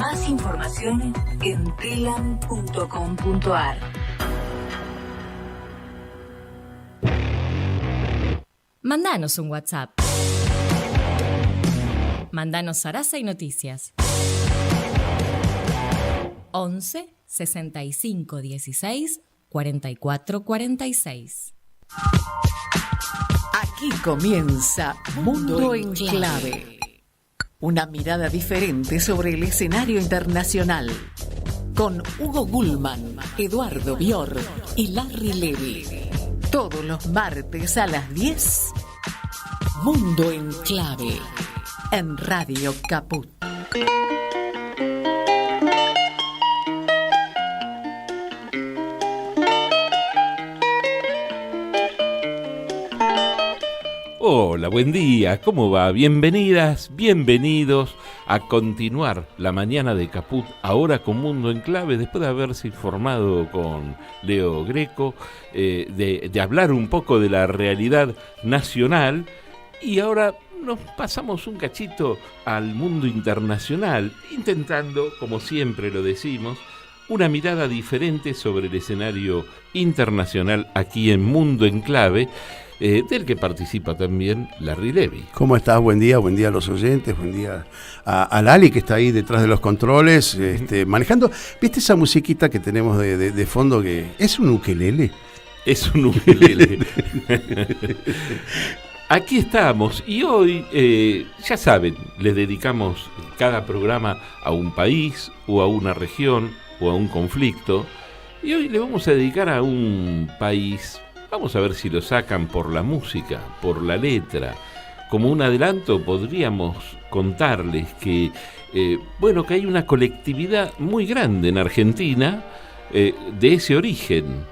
Más información en telam.com.ar. Mandanos un WhatsApp. Mandanos Sarasa y Noticias. 11 65 16 44 46. Aquí comienza Mundo en Clave. Una mirada diferente sobre el escenario internacional. Con Hugo Gulman, Eduardo Bior y Larry Levy. Todos los martes a las 10. Mundo en Clave. En Radio Caput. Hola, buen día, ¿cómo va? Bienvenidas, bienvenidos a continuar la mañana de Caput, ahora con Mundo en Clave, después de haberse informado con Leo Greco, de hablar un poco de la realidad nacional, y ahora nos pasamos un cachito al mundo internacional, intentando, como siempre lo decimos, una mirada diferente sobre el escenario internacional aquí en Mundo en Clave, del que participa también Larry Levy. ¿Cómo estás? Buen día a los oyentes, buen día a Lali, que está ahí detrás de los controles, manejando. ¿Viste esa musiquita que tenemos de fondo que es un ukelele? Es un ukelele. Aquí estamos y hoy, ya saben, les dedicamos cada programa a un país o a una región o a un conflicto, y hoy le vamos a dedicar a un país. Vamos a ver si lo sacan por la música, por la letra. Como un adelanto podríamos contarles que, que hay una colectividad muy grande en Argentina de ese origen,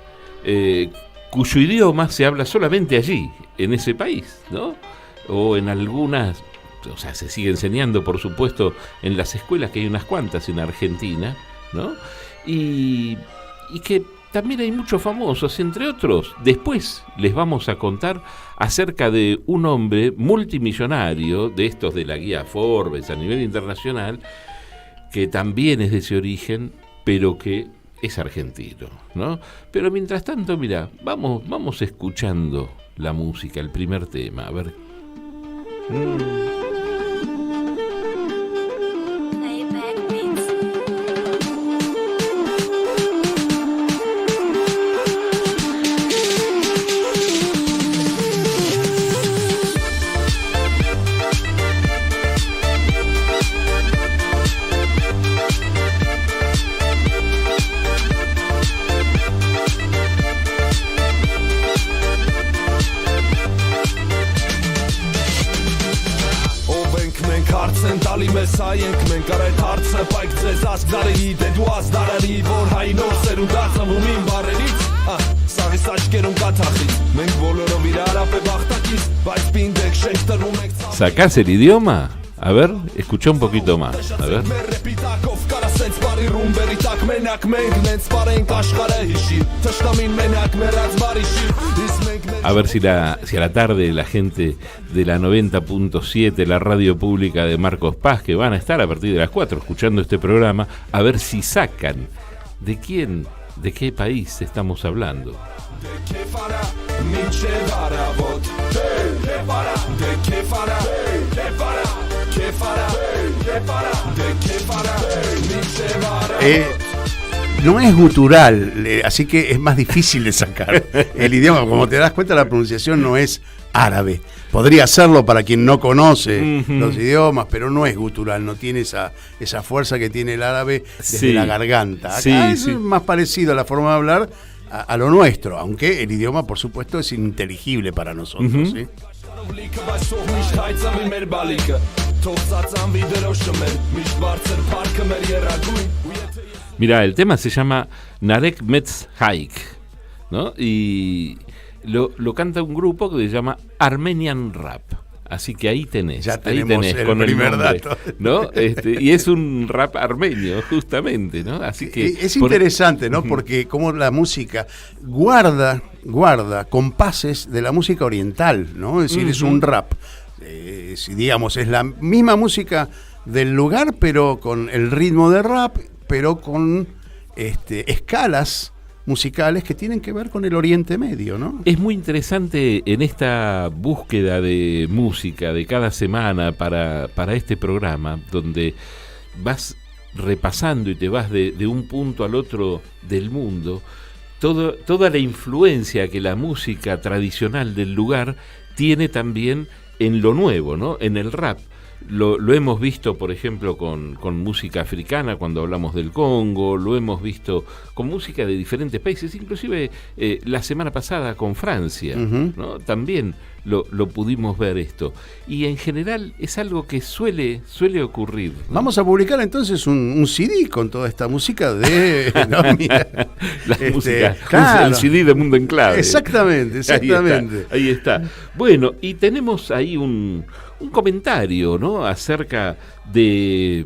cuyo idioma se habla solamente allí, en ese país, ¿no? O en algunas, o sea, se sigue enseñando, por supuesto, en las escuelas, que hay unas cuantas en Argentina, ¿no? Y que también hay muchos famosos, entre otros. Después les vamos a contar acerca de un hombre multimillonario, de estos de la guía Forbes a nivel internacional, que también es de ese origen, pero que es argentino, ¿no? Pero mientras tanto, mira, vamos escuchando la música, el primer tema, a ver. ¿Sacás el idioma? A ver, escucha un poquito más. A ver. A ver si a la tarde la gente de la 90.7, la radio pública de Marcos Paz, que van a estar a partir de las 4 escuchando este programa, a ver si sacan de qué país estamos hablando. No es gutural, así que es más difícil de sacar el idioma. Como te das cuenta, la pronunciación no es árabe. Podría serlo para quien no conoce los idiomas, pero no es gutural, no tiene esa fuerza que tiene el árabe desde la garganta. Acá es más parecido a la forma de hablar a lo nuestro, aunque el idioma, por supuesto, es inteligible para nosotros. ¿Sí? Mira, el tema se llama Narek Metz Haik, ¿no? Y lo canta un grupo que se llama Armenian Rap. Así que ahí tenés. Ya tenemos el con primer el nombre, dato. ¿no? Y es un rap armenio, justamente, ¿no? Así que es interesante, ¿no? Porque como la música guarda compases de la música oriental, ¿no? Es decir, es un rap. Si digamos, es la misma música del lugar, pero con el ritmo de rap, pero con escalas musicales que tienen que ver con el Oriente Medio, ¿no? Es muy interesante en esta búsqueda de música de cada semana para este programa, donde vas repasando y te vas de un punto al otro del mundo, toda la influencia que la música tradicional del lugar tiene también en lo nuevo, ¿no? En el rap. Lo hemos visto, por ejemplo, con música africana cuando hablamos del Congo, lo hemos visto con música de diferentes países, inclusive la semana pasada con Francia, ¿no? También lo pudimos ver esto. Y en general es algo que suele ocurrir, ¿no? Vamos a publicar entonces un CD con toda esta música de... no, mira, la música, claro. El CD de Mundo en Clave. Exactamente. Ahí está. Bueno, y tenemos ahí un comentario, ¿no? Acerca de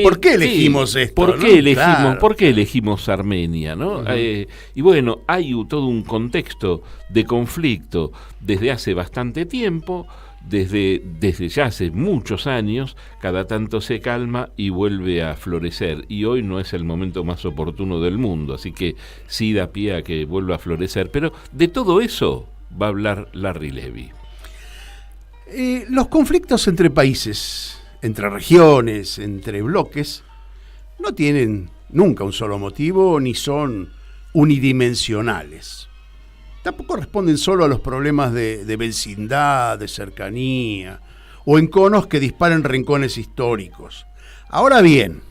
por qué elegimos esto. ¿Por qué elegimos Armenia, ¿no? Y bueno, hay todo un contexto de conflicto desde hace bastante tiempo, desde ya hace muchos años, cada tanto se calma y vuelve a florecer. Y hoy no es el momento más oportuno del mundo, así que sí da pie a que vuelva a florecer. Pero de todo eso va a hablar Larry Levy. Los conflictos entre países, entre regiones, entre bloques, no tienen nunca un solo motivo ni son unidimensionales. Tampoco responden solo a los problemas de vecindad, de cercanía, o enconos que disparen rincones históricos. Ahora bien,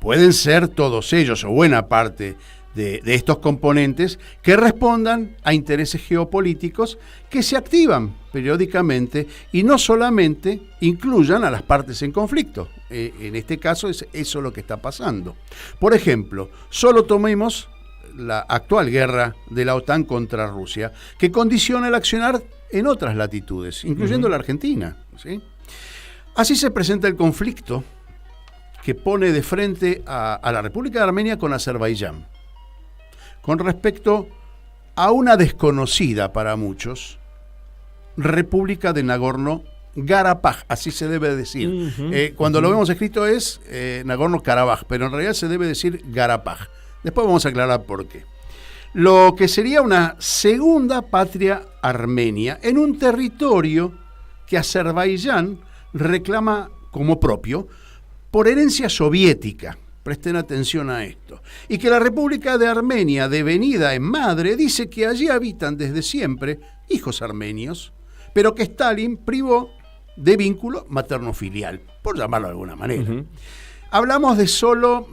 pueden ser todos ellos, o buena parte de estos componentes, que respondan a intereses geopolíticos que se activan periódicamente y no solamente incluyan a las partes en conflicto. En este caso es eso lo que está pasando. Por ejemplo, solo tomemos la actual guerra de la OTAN contra Rusia, que condiciona el accionar en otras latitudes, incluyendo la Argentina, ¿sí? Así se presenta el conflicto que pone de frente a la República de Armenia con Azerbaiyán, con respecto a una desconocida para muchos República de Nagorno-Karabaj, así se debe decir. Cuando lo vemos escrito es Nagorno-Karabaj, pero en realidad se debe decir Karabaj. Después vamos a aclarar por qué. Lo que sería una segunda patria armenia en un territorio que Azerbaiyán reclama como propio por herencia soviética. Presten atención a esto. Y que la República de Armenia, devenida en madre, dice que allí habitan desde siempre hijos armenios, pero que Stalin privó de vínculo materno-filial, por llamarlo de alguna manera. Hablamos de solo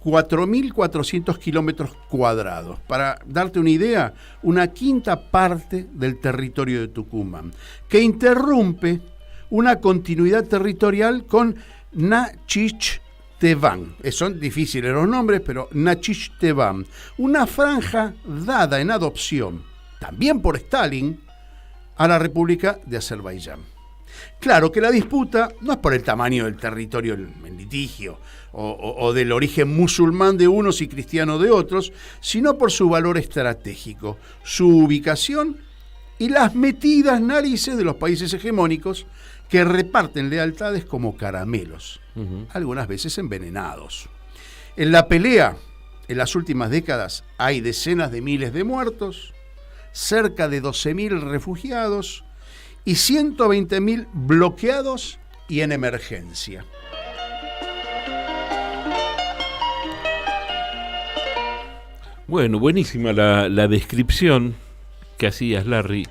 4.400 kilómetros cuadrados. Para darte una idea, una quinta parte del territorio de Tucumán, que interrumpe una continuidad territorial con Nachicheván. Son difíciles los nombres, pero Nachicheván, una franja dada en adopción, también por Stalin, a la República de Azerbaiyán. Claro que la disputa no es por el tamaño del territorio en litigio o del origen musulmán de unos y cristiano de otros, sino por su valor estratégico, su ubicación y las metidas narices de los países hegemónicos que reparten lealtades como caramelos, algunas veces envenenados. En la pelea, en las últimas décadas, hay decenas de miles de muertos, cerca de 12.000 refugiados y 120.000 bloqueados y en emergencia. Bueno, buenísima la descripción que hacías, Larry,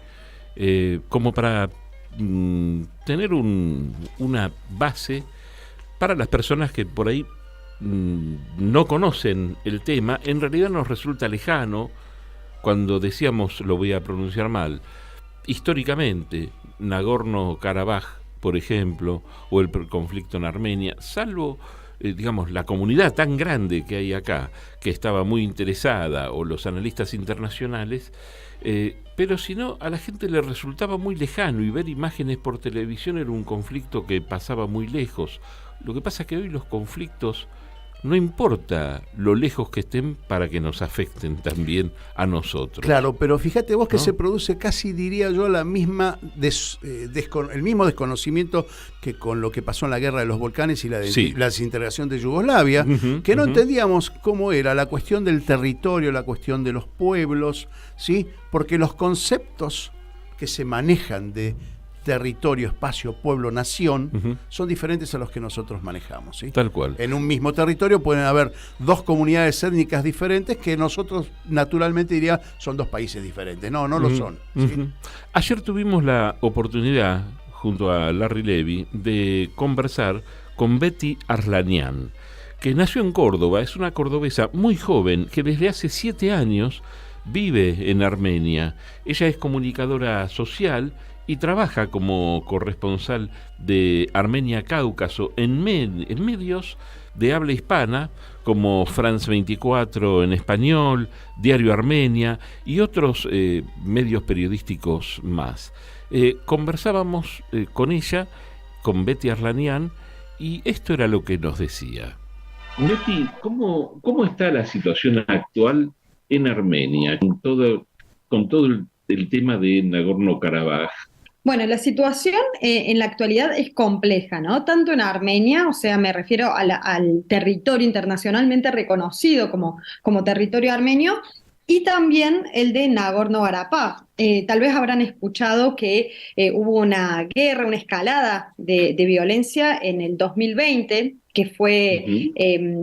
como para tener una base para las personas que por ahí no conocen el tema. En realidad nos resulta lejano cuando decíamos, lo voy a pronunciar mal, históricamente, Nagorno-Karabaj, por ejemplo, o el conflicto en Armenia, salvo, digamos, la comunidad tan grande que hay acá, que estaba muy interesada, o los analistas internacionales, pero si no, a la gente le resultaba muy lejano, y ver imágenes por televisión era un conflicto que pasaba muy lejos. Lo que pasa es que hoy los conflictos no importa lo lejos que estén para que nos afecten también a nosotros. Claro, pero fíjate vos que ¿no? se produce casi, diría yo, la misma el mismo desconocimiento que con lo que pasó en la guerra de los Balcanes y la desintegración de Yugoslavia, que no entendíamos cómo era la cuestión del territorio, la cuestión de los pueblos, ¿sí? Porque los conceptos que se manejan de territorio, espacio, pueblo, nación, son diferentes a los que nosotros manejamos, ¿sí? Tal cual. En un mismo territorio pueden haber dos comunidades étnicas diferentes que nosotros naturalmente diría son dos países diferentes. No lo son, ¿sí? Ayer tuvimos la oportunidad, junto a Larry Levy, de conversar con Betty Arlanian, que nació en Córdoba, es una cordobesa muy joven que desde hace 7 años vive en Armenia. Ella es comunicadora social y trabaja como corresponsal de Armenia Cáucaso en medios de habla hispana como France 24 en español, Diario Armenia y otros medios periodísticos más. Conversábamos con ella, con Betty Arlanian, y esto era lo que nos decía. Betty, ¿cómo está la situación actual en Armenia con todo el tema de Nagorno-Karabaj? Bueno, la situación en la actualidad es compleja, ¿no? Tanto en Armenia, o sea, me refiero al territorio internacionalmente reconocido como territorio armenio, y también el de Nagorno-Karabaj. Tal vez habrán escuchado que hubo una guerra, una escalada de violencia en el 2020, que fue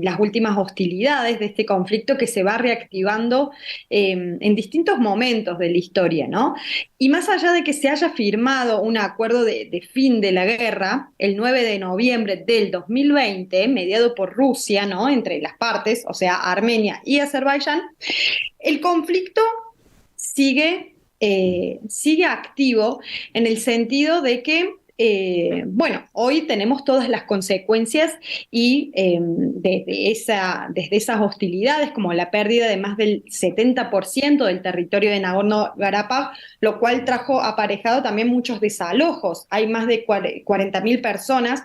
las últimas hostilidades de este conflicto que se va reactivando en distintos momentos de la historia, ¿no? Y más allá de que se haya firmado un acuerdo de fin de la guerra, el 9 de noviembre del 2020, mediado por Rusia, ¿no? Entre las partes, o sea, Armenia y Azerbaiyán, el conflicto sigue activo en el sentido de que hoy tenemos todas las consecuencias y desde esas hostilidades, como la pérdida de más del 70% del territorio de Nagorno-Karabaj, lo cual trajo aparejado también muchos desalojos. Hay más de 40.000 personas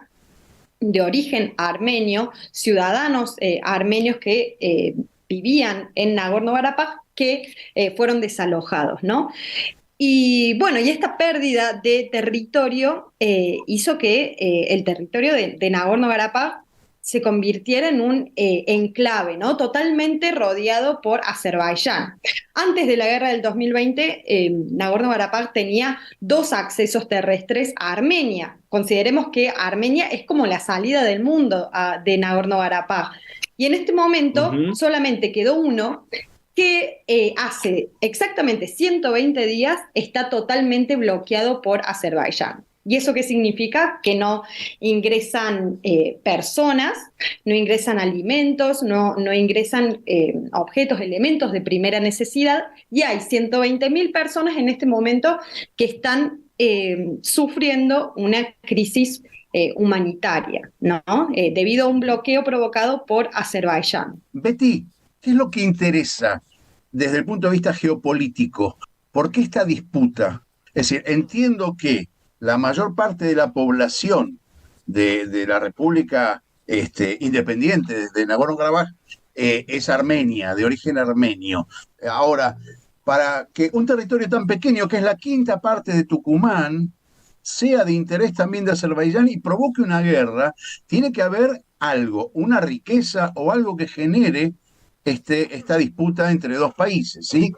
de origen armenio, ciudadanos armenios que vivían en Nagorno-Karabaj que fueron desalojados, ¿no? Y bueno, y esta pérdida de territorio hizo que el territorio de Nagorno-Karabaj se convirtiera en un enclave, ¿no? Totalmente rodeado por Azerbaiyán. Antes de la guerra del 2020, Nagorno-Karabaj tenía 2 accesos terrestres a Armenia. Consideremos que Armenia es como la salida del mundo de Nagorno-Karabaj. Y en este momento solamente quedó uno que hace exactamente 120 días está totalmente bloqueado por Azerbaiyán. ¿Y eso qué significa? Que no ingresan personas, no ingresan alimentos, no ingresan objetos, elementos de primera necesidad, y hay 120.000 personas en este momento que están sufriendo una crisis humanitaria, ¿no? Debido a un bloqueo provocado por Azerbaiyán. Betty, ¿qué es lo que interesa desde el punto de vista geopolítico? ¿Por qué esta disputa? Es decir, entiendo que la mayor parte de la población de la República independiente de Nagorno-Karabaj es armenia, de origen armenio. Ahora, para que un territorio tan pequeño, que es la 1/5 parte de Tucumán, sea de interés también de Azerbaiyán y provoque una guerra, tiene que haber algo, una riqueza o algo que genere esta disputa entre dos países, ¿sí?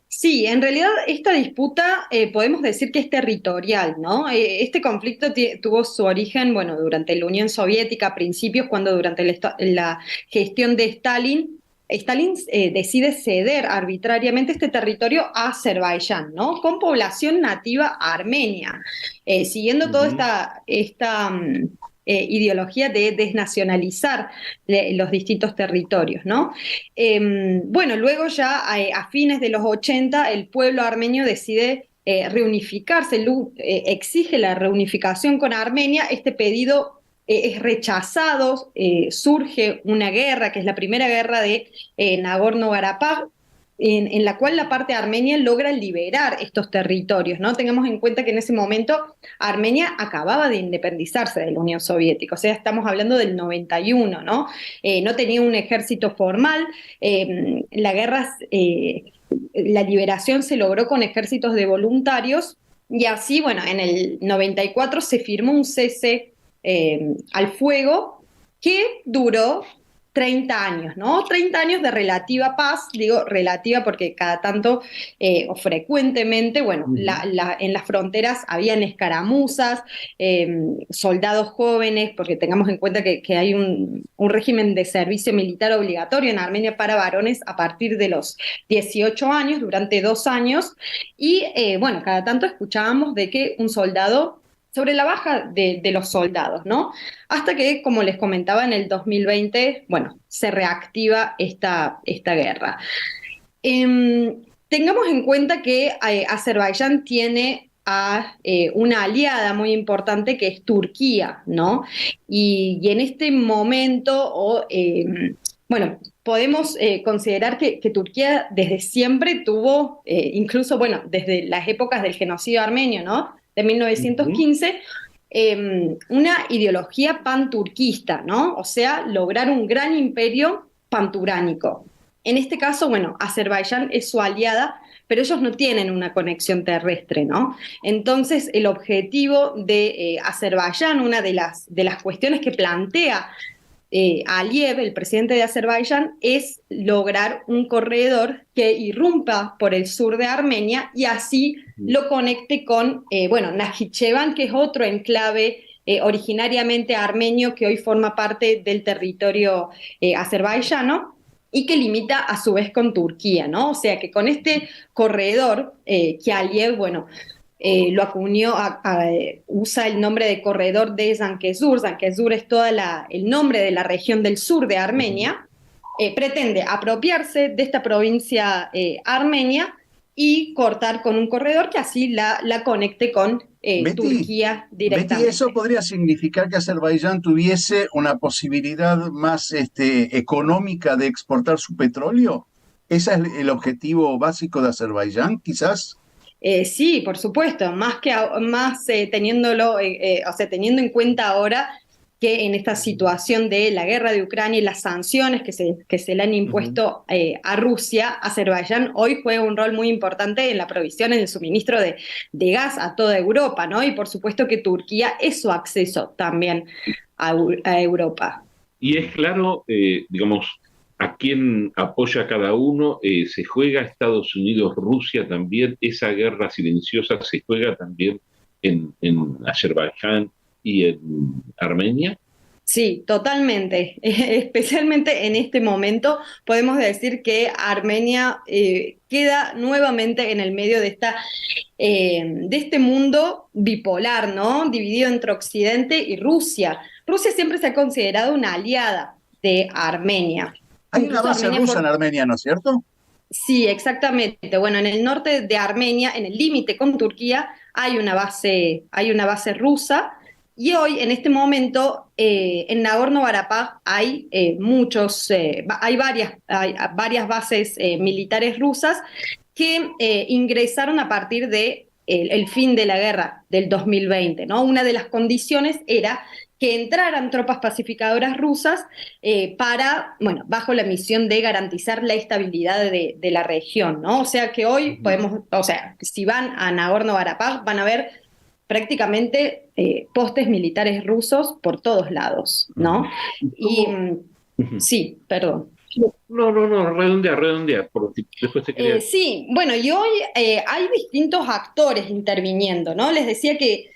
Sí, en realidad esta disputa podemos decir que es territorial, ¿no? Este conflicto tuvo su origen, durante la Unión Soviética a principios, cuando durante la gestión de Stalin decide ceder arbitrariamente este territorio a Azerbaiyán, ¿no? Con población nativa armenia, siguiendo toda esta ideología de desnacionalizar los distintos territorios, ¿no? Luego ya a fines de los 80 el pueblo armenio decide reunificarse, exige la reunificación con Armenia. Este pedido es rechazado, surge una guerra, que es la primera guerra de Nagorno-Karabaj, en la cual la parte armenia logra liberar estos territorios, ¿no? Tengamos en cuenta que en ese momento Armenia acababa de independizarse de la Unión Soviética, o sea, estamos hablando del 91, ¿no? No tenía un ejército formal, la liberación se logró con ejércitos de voluntarios, y así, bueno, en el 94 se firmó un cese al fuego que duró 30 años, ¿no? 30 años de relativa paz, digo relativa porque cada tanto o frecuentemente, bueno, en las fronteras habían escaramuzas, soldados jóvenes, porque tengamos en cuenta que hay un régimen de servicio militar obligatorio en Armenia para varones a partir de los 18 años, durante 2 años, y bueno, cada tanto escuchábamos de que un soldado sobre la baja de los soldados, ¿no? Hasta que, como les comentaba, en el 2020, bueno, se reactiva esta guerra. Tengamos en cuenta que Azerbaiyán tiene a una aliada muy importante que es Turquía, ¿no? Y en este momento, bueno, podemos considerar que Turquía desde siempre tuvo, incluso, bueno, desde las épocas del genocidio armenio, ¿no? De 1915, una ideología panturquista, ¿no? O sea, lograr un gran imperio panturánico. En este caso, bueno, Azerbaiyán es su aliada, pero ellos no tienen una conexión terrestre, ¿no? Entonces, el objetivo de Azerbaiyán, una de las cuestiones que plantea Aliyev, el presidente de Azerbaiyán, es lograr un corredor que irrumpa por el sur de Armenia y así lo conecte con, bueno, Najicheván, que es otro enclave originariamente armenio que hoy forma parte del territorio azerbaiyano y que limita a su vez con Turquía, ¿no? O sea que con este corredor que Aliyev, bueno, lo acuñó, usa el nombre de corredor de Zangezur. Zangezur es todo el nombre de la región del sur de Armenia. Pretende apropiarse de esta provincia armenia y cortar con un corredor que así la conecte con Turquía directamente. Betty, ¿eso podría significar que Azerbaiyán tuviese una posibilidad más económica de exportar su petróleo? ¿Ese es el objetivo básico de Azerbaiyán, quizás? Sí, por supuesto, teniéndolo, o sea, teniendo en cuenta ahora que en esta situación de la guerra de Ucrania y las sanciones que se le han impuesto a Rusia, Azerbaiyán hoy juega un rol muy importante en la provisión, en el suministro de gas a toda Europa, ¿no? Y por supuesto que Turquía es su acceso también a Europa. Y es claro, digamos, a quién apoya cada uno, se juega Estados Unidos, Rusia también, esa guerra silenciosa se juega también en Azerbaiyán y en Armenia. Sí, totalmente. Especialmente en este momento podemos decir que Armenia queda nuevamente en el medio de este mundo bipolar, ¿no? Dividido entre Occidente y Rusia. Rusia siempre se ha considerado una aliada de Armenia. Hay una base rusa en Armenia, ¿no es cierto? Sí, exactamente. Bueno, en el norte de Armenia, en el límite con Turquía, hay una base rusa. Y hoy, en este momento, en Nagorno-Karabaj hay varias bases militares rusas que ingresaron a partir de el fin de la guerra del 2020, ¿no? Una de las condiciones era que entraran tropas pacificadoras rusas bajo la misión de garantizar la estabilidad de la región, ¿no? O sea que hoy si van a Nagorno-Karabaj van a ver prácticamente postes militares rusos por todos lados, ¿no? Y sí, perdón. No, redondea, porque después te quería... Sí, bueno, y hoy hay distintos actores interviniendo, ¿no? Les decía que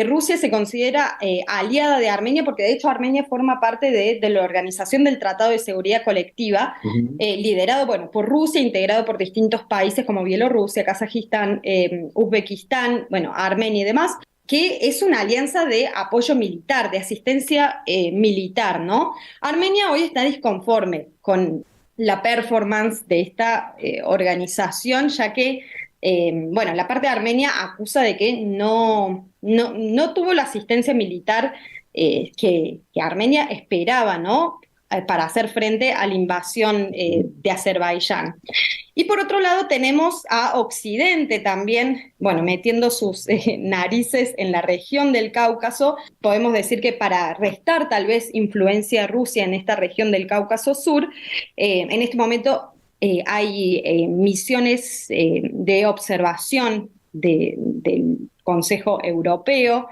Rusia se considera aliada de Armenia, porque de hecho Armenia forma parte de la Organización del Tratado de Seguridad Colectiva, liderado, por Rusia, integrado por distintos países como Bielorrusia, Kazajistán, Uzbekistán, Armenia y demás, que es una alianza de apoyo militar, de asistencia militar, ¿no? Armenia hoy está disconforme con la performance de esta organización, ya que la parte de Armenia acusa de que no tuvo la asistencia militar que Armenia esperaba, ¿no? para hacer frente a la invasión de Azerbaiyán. Y por otro lado tenemos a Occidente también, bueno, metiendo sus narices en la región del Cáucaso. Podemos decir que para restar tal vez influencia de Rusia en esta región del Cáucaso Sur, en este momento hay misiones de observación del Consejo Europeo.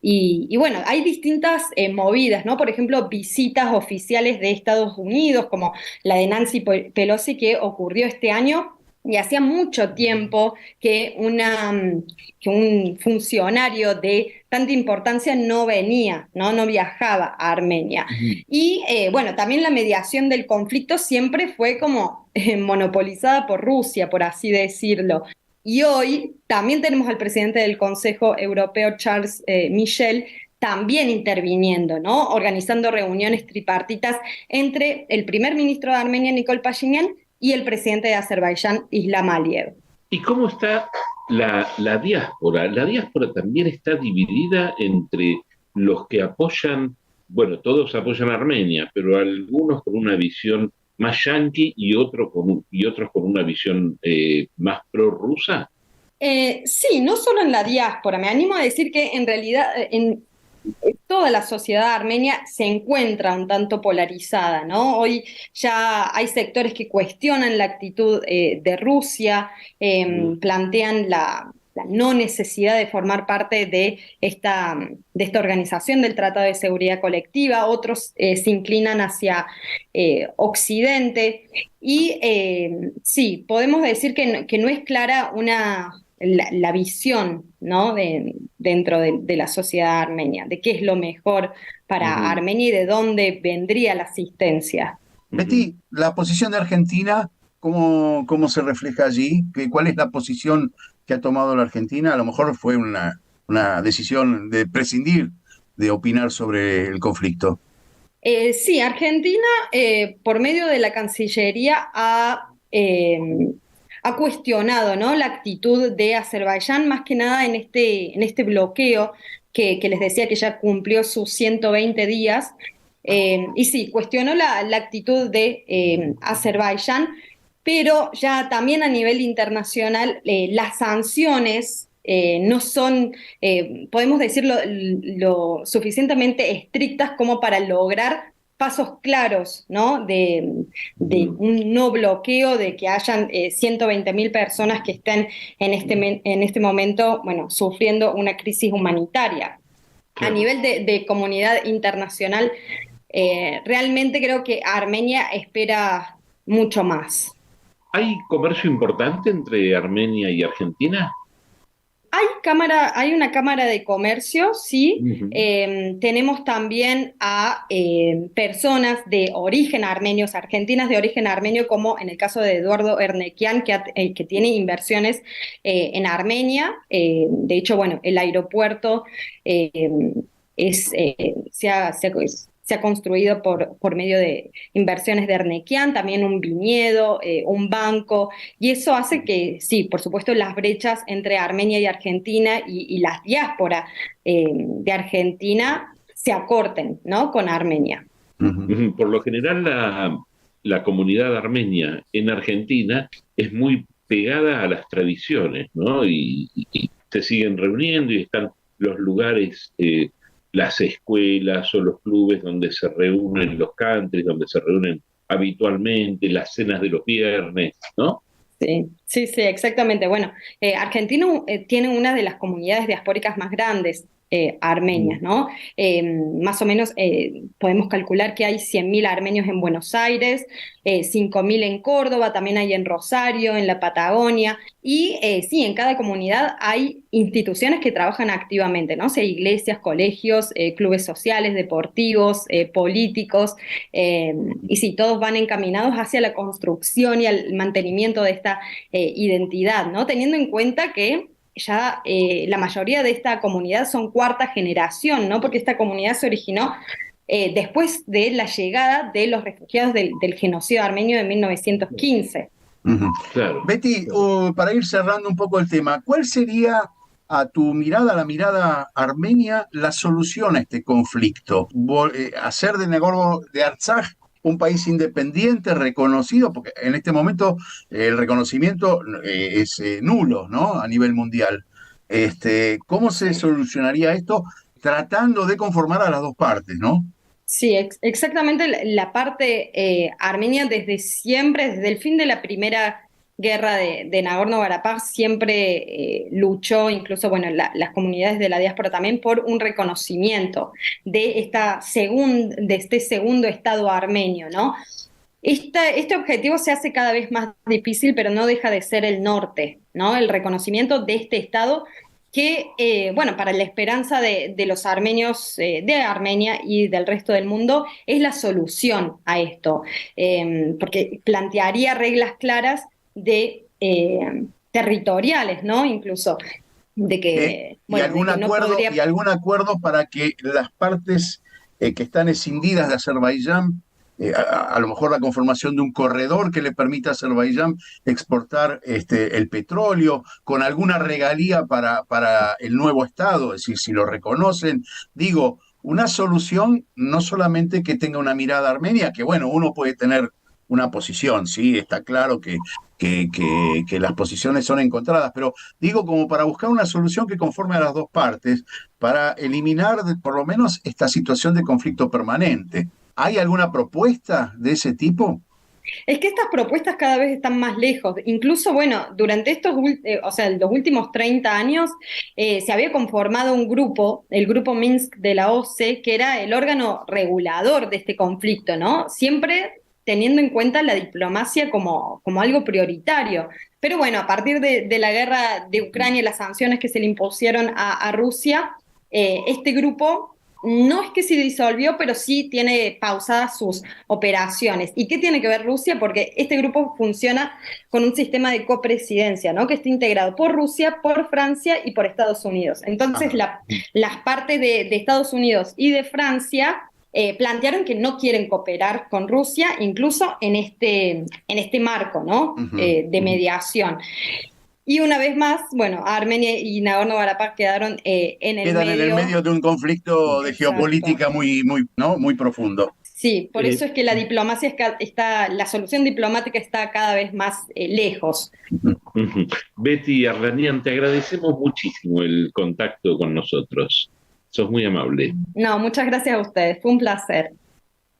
Y bueno, hay distintas movidas, ¿no? Por ejemplo, visitas oficiales de Estados Unidos, como la de Nancy Pelosi, que ocurrió este año, y hacía mucho tiempo que un funcionario de tanta importancia no venía, no viajaba a Armenia. Y bueno, también la mediación del conflicto siempre fue como monopolizada por Rusia, por así decirlo. Y hoy también tenemos al presidente del Consejo Europeo, Charles Michel, también interviniendo, ¿no? Organizando reuniones tripartitas entre el primer ministro de Armenia, Nikol Pashinyan, y el presidente de Azerbaiyán, Islam Aliyev. ¿Y cómo está la diáspora? La diáspora también está dividida entre los que apoyan, bueno, todos apoyan a Armenia, pero algunos con una visión más yanqui y otros con una visión más prorrusa. Sí, no solo en la diáspora. Me animo a decir que en realidad en toda la sociedad armenia se encuentra un tanto polarizada, ¿no? Hoy ya hay sectores que cuestionan la actitud de Rusia, plantean la no necesidad de formar parte de esta organización del Tratado de Seguridad Colectiva. Otros se inclinan hacia Occidente. Y sí, podemos decir que no es clara la visión, ¿no? Dentro de la sociedad armenia, de qué es lo mejor para Armenia y de dónde vendría la asistencia. Betty, la posición de Argentina, ¿cómo se refleja allí? ¿Cuál es la posición que ha tomado la Argentina? A lo mejor fue una decisión de prescindir de opinar sobre el conflicto. Sí, Argentina, por medio de la Cancillería, ha cuestionado, ¿no?, la actitud de Azerbaiyán, más que nada en este bloqueo que les decía que ya cumplió sus 120 días. Y sí, cuestionó la actitud de Azerbaiyán, pero ya también a nivel internacional las sanciones no son, podemos decirlo, lo suficientemente estrictas como para lograr pasos claros, ¿no? De un no bloqueo, de que hayan 120.000 personas que estén en este momento, bueno, sufriendo una crisis humanitaria. Claro. A nivel de comunidad internacional, realmente creo que Armenia espera mucho más. ¿Hay comercio importante entre Armenia y Argentina? Hay una cámara de comercio, sí. Tenemos también a personas de origen armenios, argentinas de origen armenio, como en el caso de Eduardo Ernequian, que tiene inversiones en Armenia. De hecho, bueno, el aeropuerto se ha construido por medio de inversiones de Ernequian, también un viñedo, un banco, y eso hace que, sí, por supuesto, las brechas entre Armenia y Argentina y la diáspora de Argentina se acorten, ¿no?, con Armenia. Por lo general, la comunidad armenia en Argentina es muy pegada a las tradiciones, ¿no? Y se siguen reuniendo y están los lugares... las escuelas o los clubes donde se reúnen los countries, donde se reúnen habitualmente, las cenas de los viernes, ¿no? Sí, exactamente. Bueno, Argentina tiene una de las comunidades diaspóricas más grandes armenias, ¿no? Más o menos podemos calcular que hay 100.000 armenios en Buenos Aires, 5.000 en Córdoba, también hay en Rosario, en la Patagonia, y sí, en cada comunidad hay instituciones que trabajan activamente, ¿no? O sea, iglesias, colegios, clubes sociales, deportivos, políticos, y sí, todos van encaminados hacia la construcción y al mantenimiento de esta identidad, ¿no? Teniendo en cuenta que ya la mayoría de esta comunidad son cuarta generación, ¿no? Porque esta comunidad se originó después de la llegada de los refugiados del genocidio armenio de 1915. Claro. Betty, para ir cerrando un poco el tema, ¿cuál sería, a tu mirada, la mirada armenia, la solución a este conflicto? ¿Hacer de Nagorno-Karabaj un país independiente, reconocido, porque en este momento el reconocimiento es nulo, ¿no? A nivel mundial. ¿Cómo se solucionaría esto? Tratando de conformar a las dos partes, ¿no? Sí, exactamente la parte armenia desde siempre, desde el fin de la primera guerra de Nagorno-Karabaj, siempre luchó, incluso bueno, las comunidades de la diáspora también, por un reconocimiento de este segundo Estado armenio, ¿no? Este objetivo se hace cada vez más difícil, pero no deja de ser el norte, ¿no? El reconocimiento de este Estado que, bueno, para la esperanza de los armenios de Armenia y del resto del mundo, es la solución a esto, porque plantearía reglas claras de territoriales, ¿no? Incluso de que, bueno, y algún acuerdo para que las partes que están escindidas de Azerbaiyán, a lo mejor la conformación de un corredor que le permita a Azerbaiyán exportar el petróleo con alguna regalía para el nuevo Estado, es decir, si lo reconocen, digo, una solución no solamente que tenga una mirada armenia, que bueno, uno puede tener una posición, sí, está claro que las posiciones son encontradas, pero digo como para buscar una solución que conforme a las dos partes, para eliminar por lo menos esta situación de conflicto permanente. ¿Hay alguna propuesta de ese tipo? Es que estas propuestas cada vez están más lejos. Incluso, bueno, durante los últimos 30 años se había conformado un grupo, el Grupo Minsk de la OSCE, que era el órgano regulador de este conflicto, ¿no? Siempre teniendo en cuenta la diplomacia como algo prioritario. Pero bueno, a partir de la guerra de Ucrania y las sanciones que se le impusieron a Rusia, este grupo no es que se disolvió, pero sí tiene pausadas sus operaciones. ¿Y qué tiene que ver Rusia? Porque este grupo funciona con un sistema de copresidencia, ¿no? Que está integrado por Rusia, por Francia y por Estados Unidos. Entonces, las partes de Estados Unidos y de Francia plantearon que no quieren cooperar con Rusia, incluso en este marco, ¿no? De mediación. Y una vez más, bueno, Armenia y Nagorno-Karabaj quedaron en el medio de un conflicto de geopolítica muy profundo. Sí, por eso es que la diplomacia la solución diplomática está cada vez más lejos. Betty Arlanian, te agradecemos muchísimo el contacto con nosotros. Sos muy amable. No, muchas gracias a ustedes, fue un placer.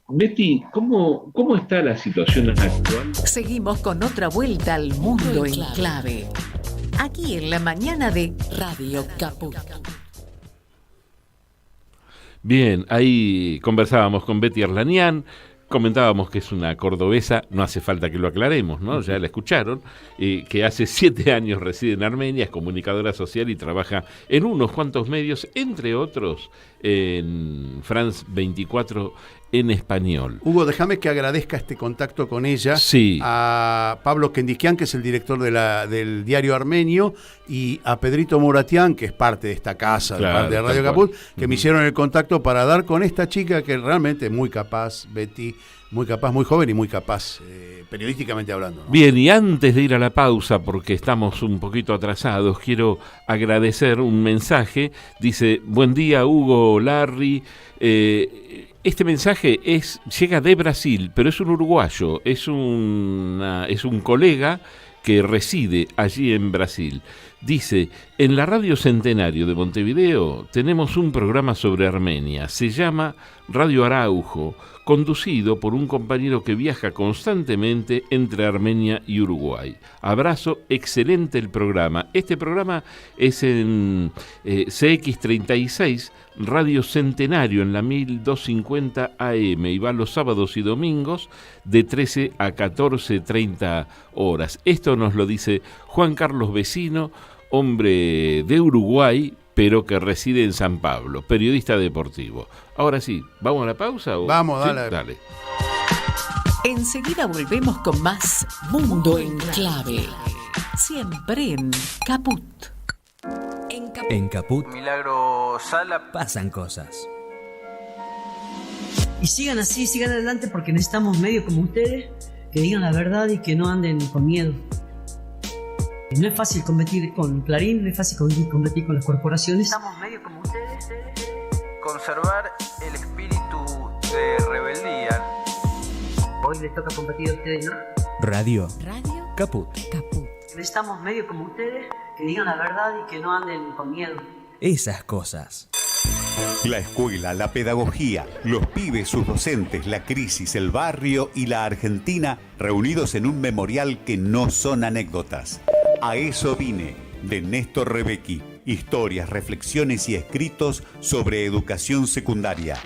Betty, ¿cómo está la situación actual? Seguimos con otra vuelta al mundo en clave. Aquí en la mañana de Radio Caput. Bien, ahí conversábamos con Betty Arlanian, comentábamos que es una cordobesa, no hace falta que lo aclaremos, ¿no? Ya la escucharon, que hace 7 años reside en Armenia, es comunicadora social y trabaja en unos cuantos medios, entre otros en France 24 en español. Hugo, déjame que agradezca este contacto con ella, sí, a Pablo Kendikian, que es el director del diario armenio, y a Pedrito Muratian, que es parte de esta casa, claro, de Radio Caput, que me hicieron el contacto para dar con esta chica que realmente es muy capaz, Betty, muy capaz, muy joven y muy capaz, periodísticamente hablando, ¿no? Bien, y antes de ir a la pausa, porque estamos un poquito atrasados, quiero agradecer un mensaje. Dice: buen día, Hugo, Larry. Este mensaje llega de Brasil, pero es un uruguayo, es un colega que reside allí en Brasil. Dice: en la Radio Centenario de Montevideo tenemos un programa sobre Armenia, se llama Radio Araujo, conducido por un compañero que viaja constantemente entre Armenia y Uruguay. Abrazo, excelente el programa. Este programa es en CX36, Radio Centenario, en la 1250 AM, y va los sábados y domingos de 13 a 14:30 horas. Esto nos lo dice Juan Carlos Vecino, hombre de Uruguay, pero que reside en San Pablo, periodista deportivo. Ahora sí, ¿vamos a la pausa? Vamos, ¿sí? dale. Enseguida volvemos con más Mundo en Clave. Siempre en Caput. En Caput, Milagro Sala, pasan cosas. Y sigan así, sigan adelante, porque necesitamos medios como ustedes que digan la verdad y que no anden con miedo. No es fácil competir con Clarín, no es fácil competir con las corporaciones. Necesitamos medios como ustedes. Conservar el espíritu de rebeldía. les toca competir a ustedes, ¿no? Radio Radio Caput. Caput. Necesitamos medios como ustedes que digan la verdad y que no anden con miedo. Esas cosas. La escuela, la pedagogía, los pibes, sus docentes, la crisis, el barrio y la Argentina reunidos en un memorial que no son anécdotas. A eso vine, de Néstor Rebecki. Historias, reflexiones y escritos sobre educación secundaria.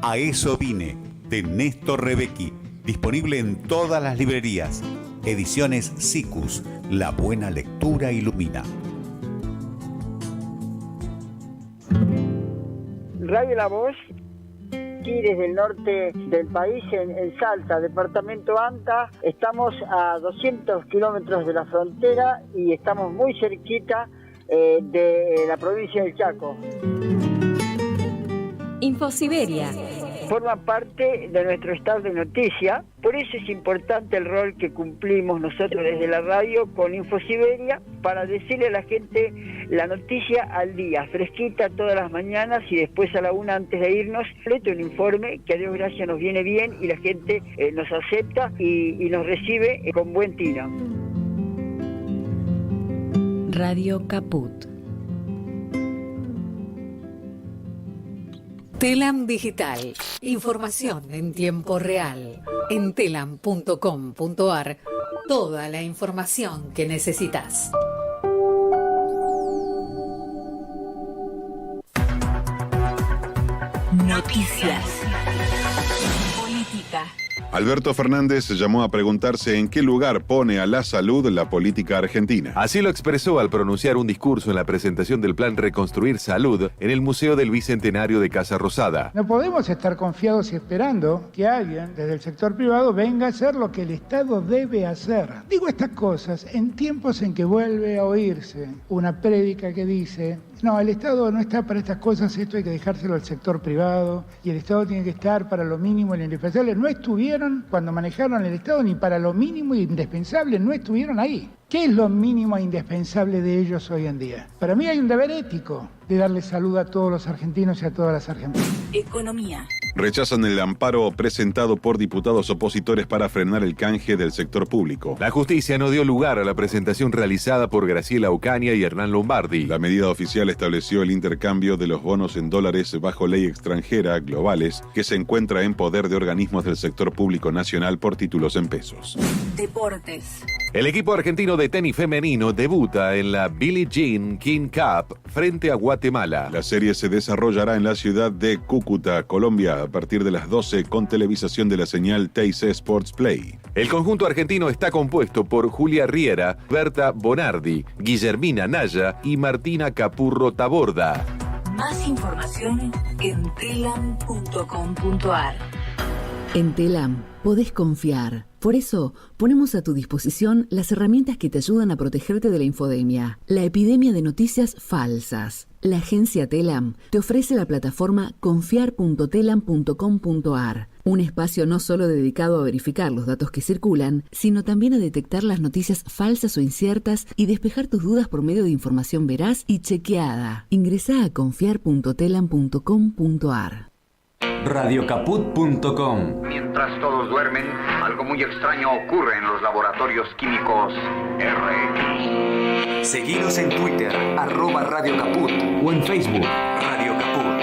A eso vine, de Néstor Rebecki. Disponible en todas las librerías. Ediciones Sicus. La buena lectura ilumina. Radio La Voz, aquí desde el norte del país, en Salta, departamento Anta. Estamos a 200 kilómetros de la frontera y estamos muy cerquita de la provincia del Chaco. Infosiberia. Forma parte de nuestro staff de noticias, por eso es importante el rol que cumplimos nosotros desde la radio con Infosiberia para decirle a la gente la noticia al día, fresquita todas las mañanas y después a la una antes de irnos, un informe que a Dios gracias nos viene bien y la gente nos acepta y nos recibe con buen tino. Radio Caput. Telam Digital. Información en tiempo real. En telam.com.ar. Toda la información que necesitas. Noticias. Política. Alberto Fernández llamó a preguntarse en qué lugar pone a la salud la política argentina. Así lo expresó al pronunciar un discurso en la presentación del Plan Reconstruir Salud en el Museo del Bicentenario de Casa Rosada. No podemos estar confiados y esperando que alguien desde el sector privado venga a hacer lo que el Estado debe hacer. Digo estas cosas en tiempos en que vuelve a oírse una prédica que dice: no, el Estado no está para estas cosas, esto hay que dejárselo al sector privado y el Estado tiene que estar para lo mínimo y lo indispensable. No estuvieron cuando manejaron el Estado ni para lo mínimo e indispensable, no estuvieron ahí. ¿Qué es lo mínimo e indispensable de ellos hoy en día? Para mí hay un deber ético de darle salud a todos los argentinos y a todas las argentinas. Economía. Rechazan el amparo presentado por diputados opositores para frenar el canje del sector público. La justicia no dio lugar a la presentación realizada por Graciela Ocaña y Hernán Lombardi. La medida oficial estableció el intercambio de los bonos en dólares bajo ley extranjera globales que se encuentra en poder de organismos del sector público nacional por títulos en pesos. Deportes. El equipo argentino de tenis femenino debuta en la Billie Jean King Cup frente a Guatemala. La serie se desarrollará en la ciudad de Cúcuta, Colombia, a partir de las 12 con televisación de la señal TIC Sports Play. El conjunto argentino está compuesto por Julia Riera, Berta Bonardi, Guillermina Naya y Martina Capurro Taborda. Más información en telam.com.ar. En Telam podés confiar. Por eso, ponemos a tu disposición las herramientas que te ayudan a protegerte de la infodemia, la epidemia de noticias falsas. La agencia Telam te ofrece la plataforma confiar.telam.com.ar, un espacio no solo dedicado a verificar los datos que circulan, sino también a detectar las noticias falsas o inciertas y despejar tus dudas por medio de información veraz y chequeada. Ingresá a confiar.telam.com.ar. Radiocaput.com. Mientras todos duermen, algo muy extraño ocurre en los laboratorios químicos RX. Seguidos en Twitter, @Radio Caput, o en Facebook, Radio Caput.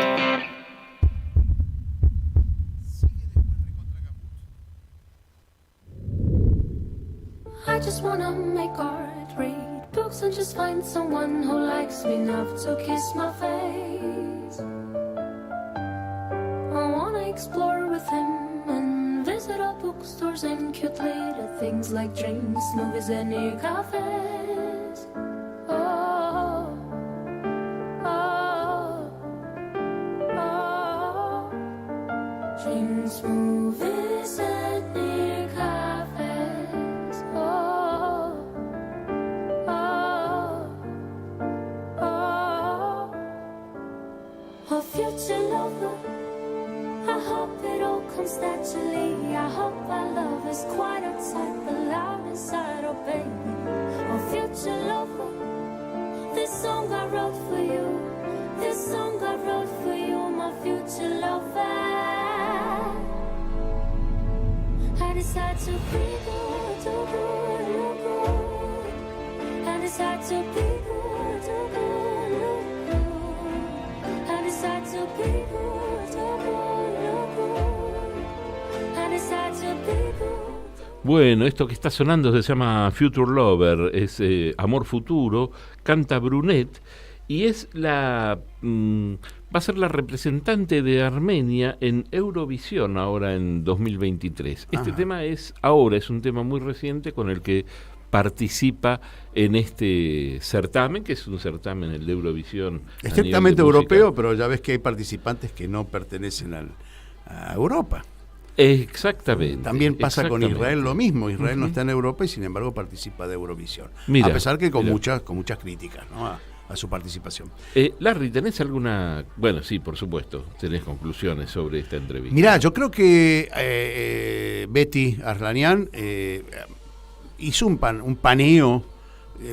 I just wanna make art, read books and just find someone who likes me enough to kiss my face. I wanna explore with him and visit all bookstores and cute little things like drinks, movies and near cafes. Oh, oh, oh. Drinks, movies and near cafes. Oh, oh, oh. A future lover, I hope it all comes naturally. I hope our love is quiet outside but loud inside, oh baby. Oh future lover, this song I wrote for you. This song I wrote for you, my future lover. I hard to be good, do good, look good. And it's hard to be good, do good, look good. And it's hard to be good, do good, look good. And it's hard to be good. Bueno, esto que está sonando se llama Future Lover, es Amor Futuro, canta Brunet y es va a ser la representante de Armenia en Eurovisión ahora en 2023. Este tema es un tema muy reciente con el que participa en este certamen, que es un certamen, el de Eurovisión. Estrictamente europeo, pero ya ves que hay participantes que no pertenecen a Europa. Exactamente. También pasa con Israel lo mismo. Israel no está en Europa y sin embargo participa de Eurovisión. Mira, a pesar que con muchas críticas, ¿no? a su participación. Larry, ¿tenés alguna...? Bueno, sí, por supuesto, tenés conclusiones sobre esta entrevista. Mirá, yo creo que Betty Arslanian hizo un paneo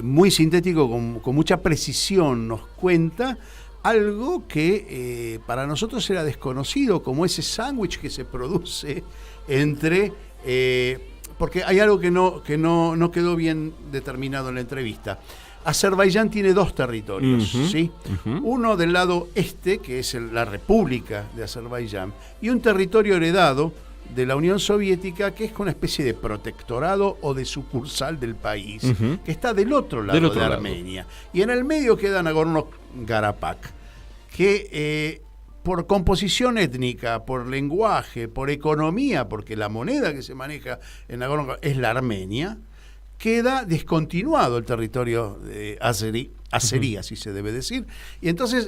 muy sintético, con mucha precisión, nos cuenta algo que para nosotros era desconocido, como ese sándwich que se produce entre... porque hay algo que no quedó bien determinado en la entrevista. Azerbaiyán tiene dos territorios, ¿sí? Uno del lado este, que es la República de Azerbaiyán, y un territorio heredado de la Unión Soviética, que es una especie de protectorado o de sucursal del país, que está del otro lado de Armenia. Y en el medio queda Nagorno-Karabaj, que por composición étnica, por lenguaje, por economía, porque la moneda que se maneja en Nagorno-Karabaj es la armenia, queda descontinuado el territorio azerí, así se debe decir. Y entonces,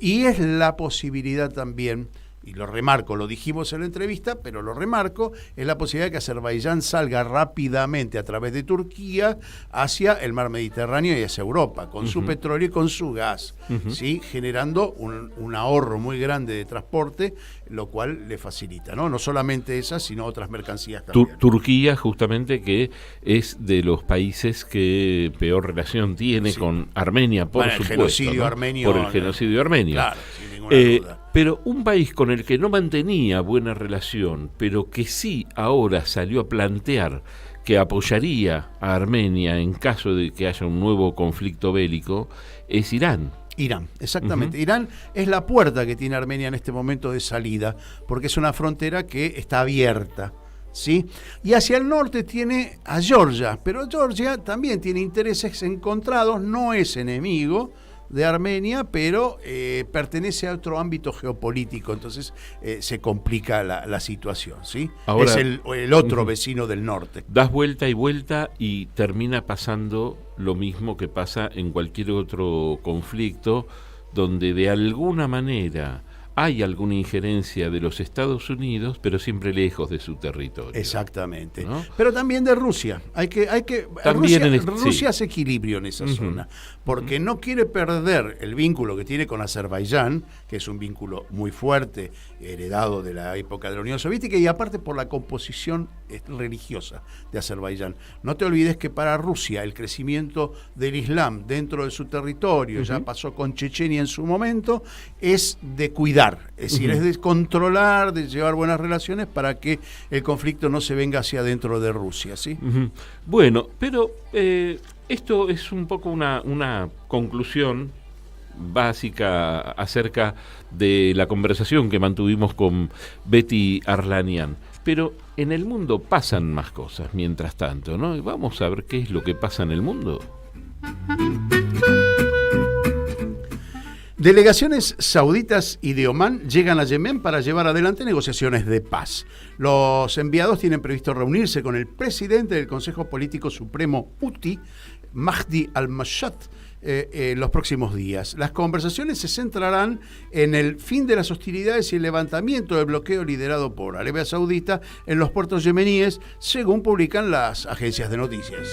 y es la posibilidad también, y lo remarco, lo dijimos en la entrevista, pero lo remarco, es la posibilidad de que Azerbaiyán salga rápidamente a través de Turquía hacia el mar Mediterráneo y hacia Europa, con su petróleo y con su gas, ¿sí? Generando un ahorro muy grande de transporte, lo cual le facilita, ¿no? No solamente esas, sino otras mercancías también. Turquía, justamente, que es de los países que peor relación tiene con Armenia, por supuesto. El genocidio armenio. Por el genocidio armenio. Claro, sin ninguna duda. Pero un país con el que no mantenía buena relación, pero que sí ahora salió a plantear que apoyaría a Armenia en caso de que haya un nuevo conflicto bélico, es Irán. Irán, exactamente. Irán es la puerta que tiene Armenia en este momento de salida, porque es una frontera que está abierta, ¿sí? Y hacia el norte tiene a Georgia, pero Georgia también tiene intereses encontrados, no es enemigo de Armenia, pero pertenece a otro ámbito geopolítico, entonces se complica la situación, ¿sí? Ahora, es el otro vecino del norte. Das vuelta y termina pasando lo mismo que pasa en cualquier otro conflicto, donde de alguna manera hay alguna injerencia de los Estados Unidos, pero siempre lejos de su territorio. Exactamente. ¿No? Pero también de Rusia. Rusia hace equilibrio en esa zona, porque no quiere perder el vínculo que tiene con Azerbaiyán, que es un vínculo muy fuerte, heredado de la época de la Unión Soviética, y aparte por la composición religiosa de Azerbaiyán. No te olvides que para Rusia el crecimiento del Islam dentro de su territorio, ya pasó con Chechenia en su momento, es de cuidar. Es decir, es de controlar, de llevar buenas relaciones para que el conflicto no se venga hacia adentro de Rusia, ¿sí? Bueno, pero esto es un poco una conclusión básica acerca de la conversación que mantuvimos con Betty Arslanian. Pero en el mundo pasan más cosas mientras tanto, ¿no? Y vamos a ver qué es lo que pasa en el mundo. Delegaciones sauditas y de Omán llegan a Yemen para llevar adelante negociaciones de paz. Los enviados tienen previsto reunirse con el presidente del Consejo Político Supremo Houthi, Mahdi al-Mashat, los próximos días. Las conversaciones se centrarán en el fin de las hostilidades y el levantamiento del bloqueo liderado por Arabia Saudita en los puertos yemeníes, según publican las agencias de noticias.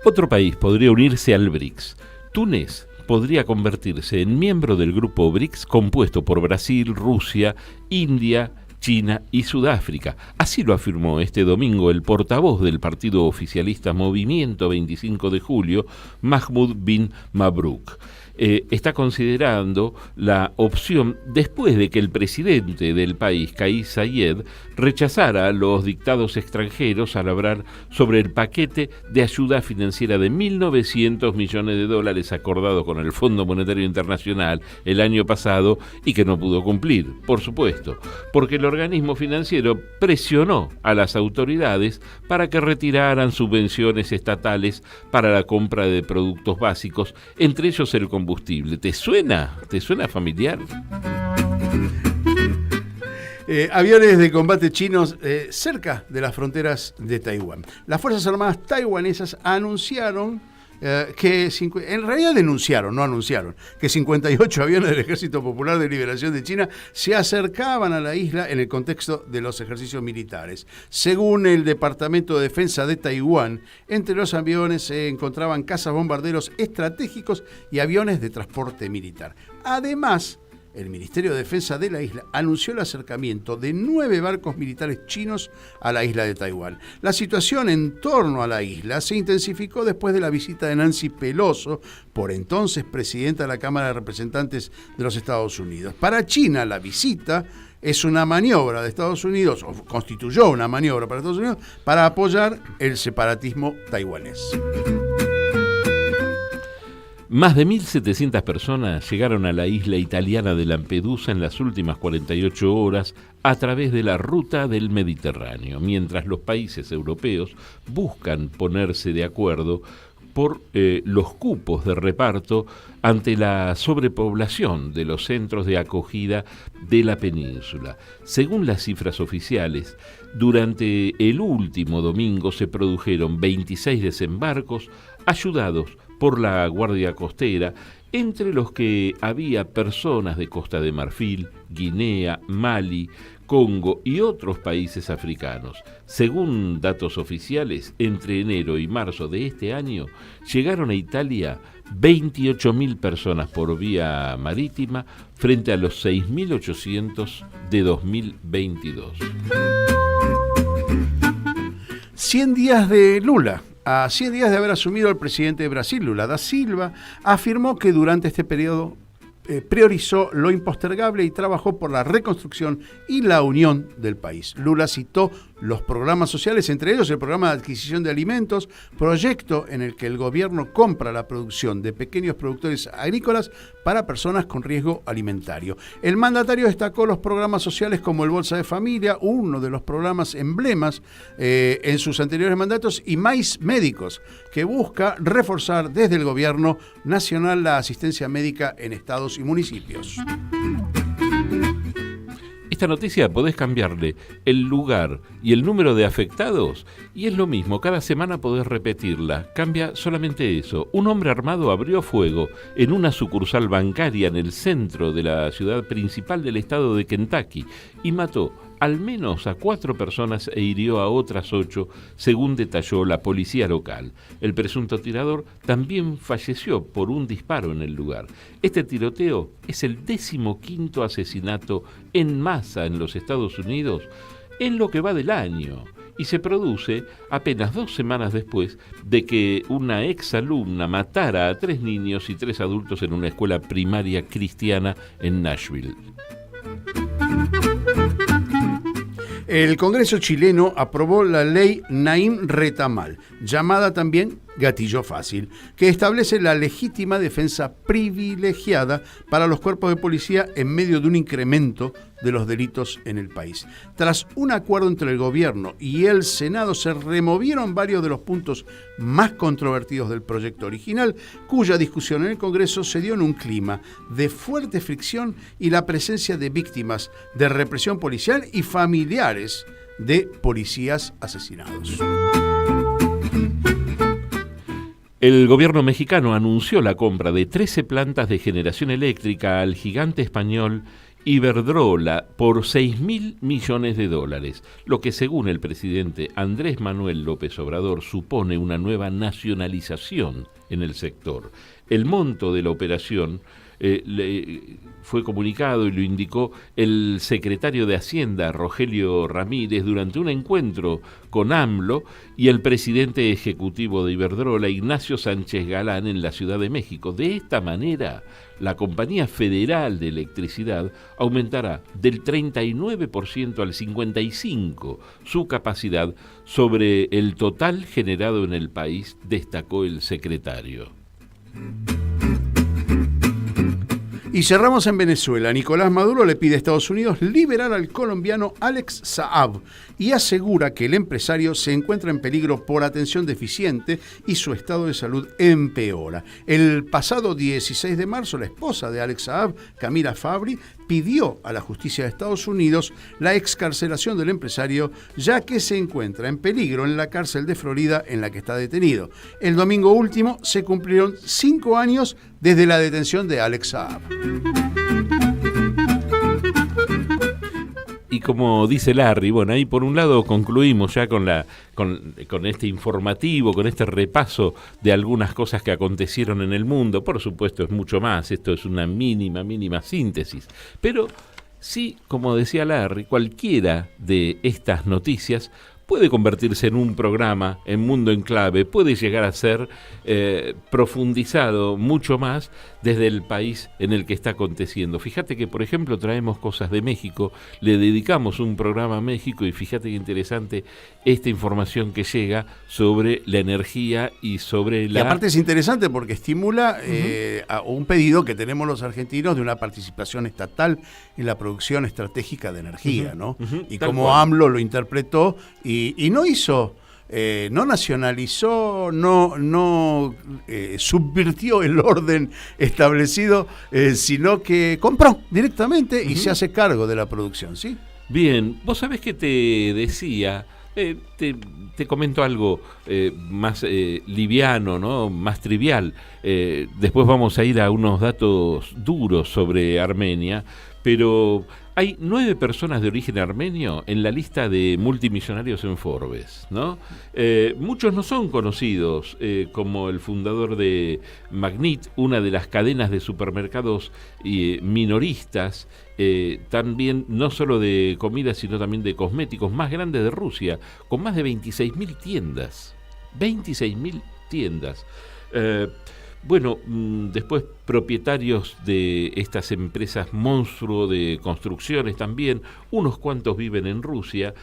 Otro país podría unirse al BRICS. Túnez podría convertirse en miembro del grupo BRICS compuesto por Brasil, Rusia, India, China y Sudáfrica. Así lo afirmó este domingo el portavoz del partido oficialista Movimiento 25 de Julio, Mahmoud bin Mabrouk. está considerando la opción después de que el presidente del país, Kais Saied, rechazara los dictados extranjeros al hablar sobre el paquete de ayuda financiera de 1.900 millones de dólares acordado con el Fondo Monetario Internacional el año pasado y que no pudo cumplir, por supuesto, porque el organismo financiero presionó a las autoridades para que retiraran subvenciones estatales para la compra de productos básicos, entre ellos el combustible. ¿Te suena? ¿Te suena familiar? Aviones de combate chinos cerca de las fronteras de Taiwán. Las Fuerzas Armadas taiwanesas anunciaron en realidad denunciaron, no anunciaron, que 58 aviones del Ejército Popular de Liberación de China se acercaban a la isla en el contexto de los ejercicios militares. Según el Departamento de Defensa de Taiwán, entre los aviones se encontraban cazas bombarderos estratégicos y aviones de transporte militar. Además, el Ministerio de Defensa de la isla anunció el acercamiento de 9 barcos militares chinos a la isla de Taiwán. La situación en torno a la isla se intensificó después de la visita de Nancy Pelosi, por entonces presidenta de la Cámara de Representantes de los Estados Unidos. Para China, la visita es una maniobra de Estados Unidos, o constituyó una maniobra para Estados Unidos, para apoyar el separatismo taiwanés. Más de 1.700 personas llegaron a la isla italiana de Lampedusa en las últimas 48 horas a través de la ruta del Mediterráneo, mientras los países europeos buscan ponerse de acuerdo por los cupos de reparto ante la sobrepoblación de los centros de acogida de la península. Según las cifras oficiales, durante el último domingo se produjeron 26 desembarcos ayudados por la Guardia Costera, entre los que había personas de Costa de Marfil, Guinea, Mali, Congo y otros países africanos. Según datos oficiales, entre enero y marzo de este año llegaron a Italia 28.000 personas por vía marítima frente a los 6.800 de 2022. 100 días de Lula. A 100 días de haber asumido el presidente de Brasil, Lula da Silva, afirmó que durante este periodo priorizó lo impostergable y trabajó por la reconstrucción y la unión del país. Lula citó los programas sociales, entre ellos el programa de adquisición de alimentos, proyecto en el que el gobierno compra la producción de pequeños productores agrícolas para personas con riesgo alimentario. El mandatario destacó los programas sociales como el Bolsa de Familia, uno de los programas emblemas en sus anteriores mandatos, y Mais Médicos, que busca reforzar desde el gobierno nacional la asistencia médica en estados y municipios. Esta noticia podés cambiarle el lugar y el número de afectados y es lo mismo, cada semana podés repetirla. Cambia solamente eso. Un hombre armado abrió fuego en una sucursal bancaria en el centro de la ciudad principal del estado de Kentucky y mató al menos a 4 personas e hirió a otras 8, según detalló la policía local. El presunto tirador también falleció por un disparo en el lugar. Este tiroteo es el 15º asesinato en masa en los Estados Unidos en lo que va del año y se produce apenas 2 semanas después de que una exalumna matara a 3 niños y 3 adultos en una escuela primaria cristiana en Nashville. El Congreso chileno aprobó la ley Naim Retamal, llamada también Gatillo Fácil, que establece la legítima defensa privilegiada para los cuerpos de policía en medio de un incremento de los delitos en el país. Tras un acuerdo entre el gobierno y el Senado, se removieron varios de los puntos más controvertidos del proyecto original, cuya discusión en el Congreso se dio en un clima de fuerte fricción y la presencia de víctimas de represión policial y familiares de policías asesinados. El gobierno mexicano anunció la compra de 13 plantas de generación eléctrica al gigante español Iberdrola por $6.000 millones, lo que según el presidente Andrés Manuel López Obrador supone una nueva nacionalización en el sector. El monto de la operación fue comunicado y lo indicó el secretario de Hacienda, Rogelio Ramírez, durante un encuentro con AMLO y el presidente ejecutivo de Iberdrola, Ignacio Sánchez Galán, en la Ciudad de México. De esta manera, la Compañía Federal de Electricidad aumentará del 39% al 55% su capacidad sobre el total generado en el país, destacó el secretario. Y cerramos en Venezuela. Nicolás Maduro le pide a Estados Unidos liberar al colombiano Alex Saab y asegura que el empresario se encuentra en peligro por atención deficiente y su estado de salud empeora. El pasado 16 de marzo, la esposa de Alex Saab, Camila Fabri, pidió a la justicia de Estados Unidos la excarcelación del empresario, ya que se encuentra en peligro en la cárcel de Florida en la que está detenido. El domingo último se cumplieron 5 años desde la detención de Alex Saab. Y como dice Larry, bueno, ahí por un lado concluimos ya con este informativo, con este repaso de algunas cosas que acontecieron en el mundo. Por supuesto es mucho más, esto es una mínima síntesis. Pero sí, como decía Larry, cualquiera de estas noticias puede convertirse en un programa en Mundo en Clave, puede llegar a ser profundizado mucho más desde el país en el que está aconteciendo. Fíjate que, por ejemplo, traemos cosas de México, le dedicamos un programa a México y fíjate qué interesante esta información que llega sobre la energía y sobre la... Y aparte es interesante porque estimula a un pedido que tenemos los argentinos de una participación estatal en la producción estratégica de energía, ¿no? Y cómo AMLO lo interpretó y no hizo... no nacionalizó, no subvirtió el orden establecido, sino que compró directamente y se hace cargo de la producción, ¿sí? Bien, vos sabés que te decía, te comento algo más liviano, ¿no? Más trivial. Después vamos a ir a unos datos duros sobre Armenia, pero hay 9 personas de origen armenio en la lista de multimillonarios en Forbes, ¿no? Muchos no son conocidos, como el fundador de Magnit, una de las cadenas de supermercados minoristas, también no solo de comida, sino también de cosméticos, más grande de Rusia, con más de 26.000 tiendas. 26.000 tiendas. Bueno, después propietarios de estas empresas monstruo de construcciones también, unos cuantos viven en Rusia,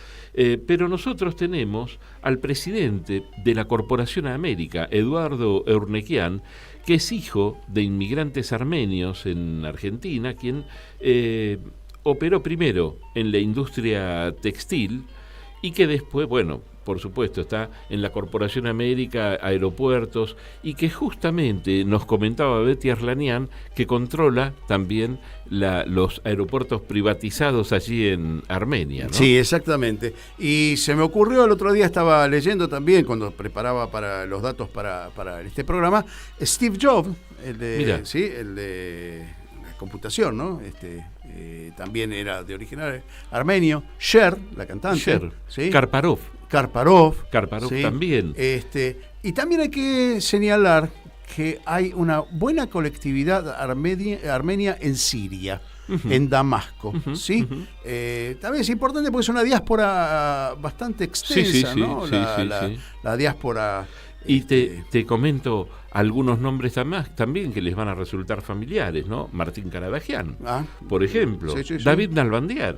pero nosotros tenemos al presidente de la Corporación América, Eduardo Eurnekian, que es hijo de inmigrantes armenios en Argentina, quien operó primero en la industria textil y que después, bueno, por supuesto, está en la Corporación América, aeropuertos, y que justamente nos comentaba Betty Arlanian que controla también los aeropuertos privatizados allí en Armenia, ¿no? Sí, exactamente. Y se me ocurrió, el otro día estaba leyendo también, cuando preparaba para los datos para este programa, Steve Jobs, el de la computación, ¿no? También era de origen armenio. Cher, la cantante. ¿Sí? Karparov ¿sí? También. Y también hay que señalar que hay una buena colectividad armenia en Siria, en Damasco, ¿sí? También es importante porque es una diáspora bastante extensa, ¿no? La diáspora... Y te comento algunos nombres también que les van a resultar familiares, ¿no? Martín Caradagian, por ejemplo, David Nalbandian.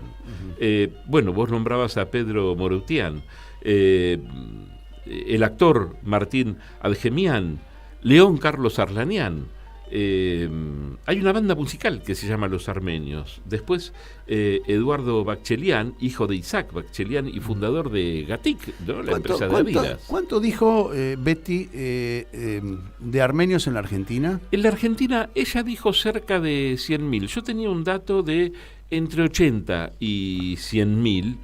Bueno, vos nombrabas a Pedro Morutian, el actor Martín Adjemian, León Carlos Arlanian. Hay una banda musical que se llama Los Armenios. Después Eduardo Bakchelian, hijo de Isaac Bakchelian y fundador de Gatik, ¿no? La empresa de Adidas. ¿Cuánto dijo Betty de armenios en la Argentina? En la Argentina ella dijo cerca de 100.000. Yo tenía un dato de entre 80 y 100.000.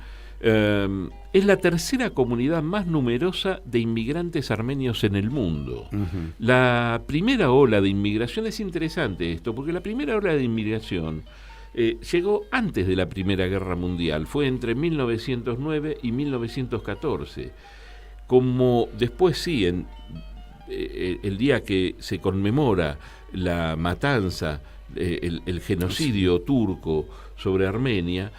Es la tercera comunidad más numerosa de inmigrantes armenios en el mundo. La primera ola de inmigración, es interesante esto, porque la primera ola de inmigración llegó antes de la Primera Guerra Mundial, fue entre 1909 y 1914. Como después sí, el día que se conmemora la matanza el genocidio turco sobre Armenia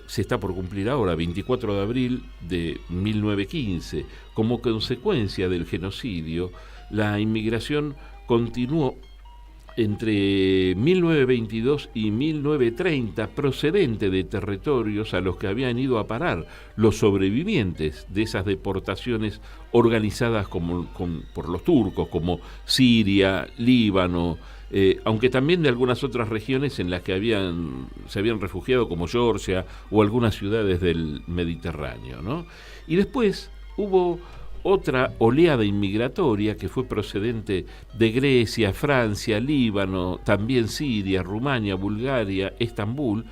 se está por cumplir ahora, 24 de abril de 1915. Como consecuencia del genocidio, la inmigración continuó entre 1922 y 1930 procedente de territorios a los que habían ido a parar los sobrevivientes de esas deportaciones organizadas por los turcos, como Siria, Líbano, aunque también de algunas otras regiones en las que se habían refugiado, como Georgia o algunas ciudades del Mediterráneo, ¿no? Y después hubo otra oleada inmigratoria que fue procedente de Grecia, Francia, Líbano, también Siria, Rumania, Bulgaria, Estambul,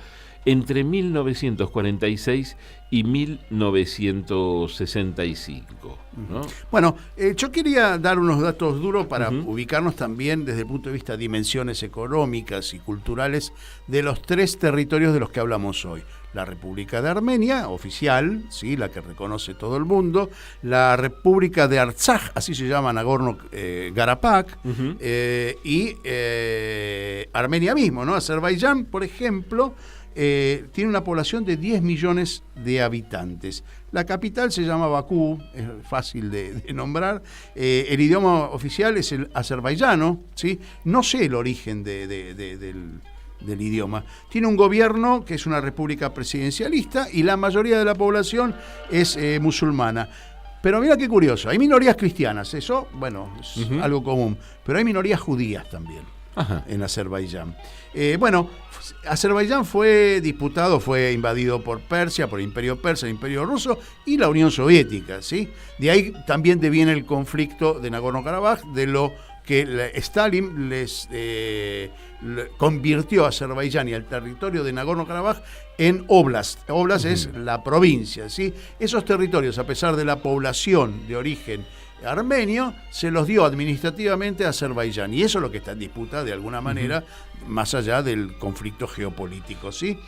entre 1946 y 1965. ¿no? Bueno, yo quería dar unos datos duros para ubicarnos también desde el punto de vista de dimensiones económicas y culturales de los 3 territorios de los que hablamos hoy. La República de Armenia, oficial, ¿sí? La que reconoce todo el mundo, la República de Artsaj, así se llama Nagorno-Karabaj, y Armenia mismo, ¿no? Azerbaiyán, por ejemplo, tiene una población de 10 millones de habitantes. La capital se llama Bakú, es fácil de nombrar. El idioma oficial es el azerbaiyano, ¿sí? No sé el origen del idioma. Tiene un gobierno que es una república presidencialista y la mayoría de la población es musulmana. Pero mira qué curioso, hay minorías cristianas, eso, bueno, es algo común, pero hay minorías judías también en Azerbaiyán. Azerbaiyán fue invadido por Persia, por el Imperio Persa, el Imperio Ruso y la Unión Soviética, ¿sí? De ahí también deviene el conflicto de Nagorno-Karabaj, de lo que Stalin convirtió a Azerbaiyán y al territorio de Nagorno-Karabaj en oblast. Oblast es la provincia, ¿sí? Esos territorios, a pesar de la población de origen armenio, se los dio administrativamente a Azerbaiyán, y eso es lo que está en disputa de alguna manera, más allá del conflicto geopolítico, ¿sí?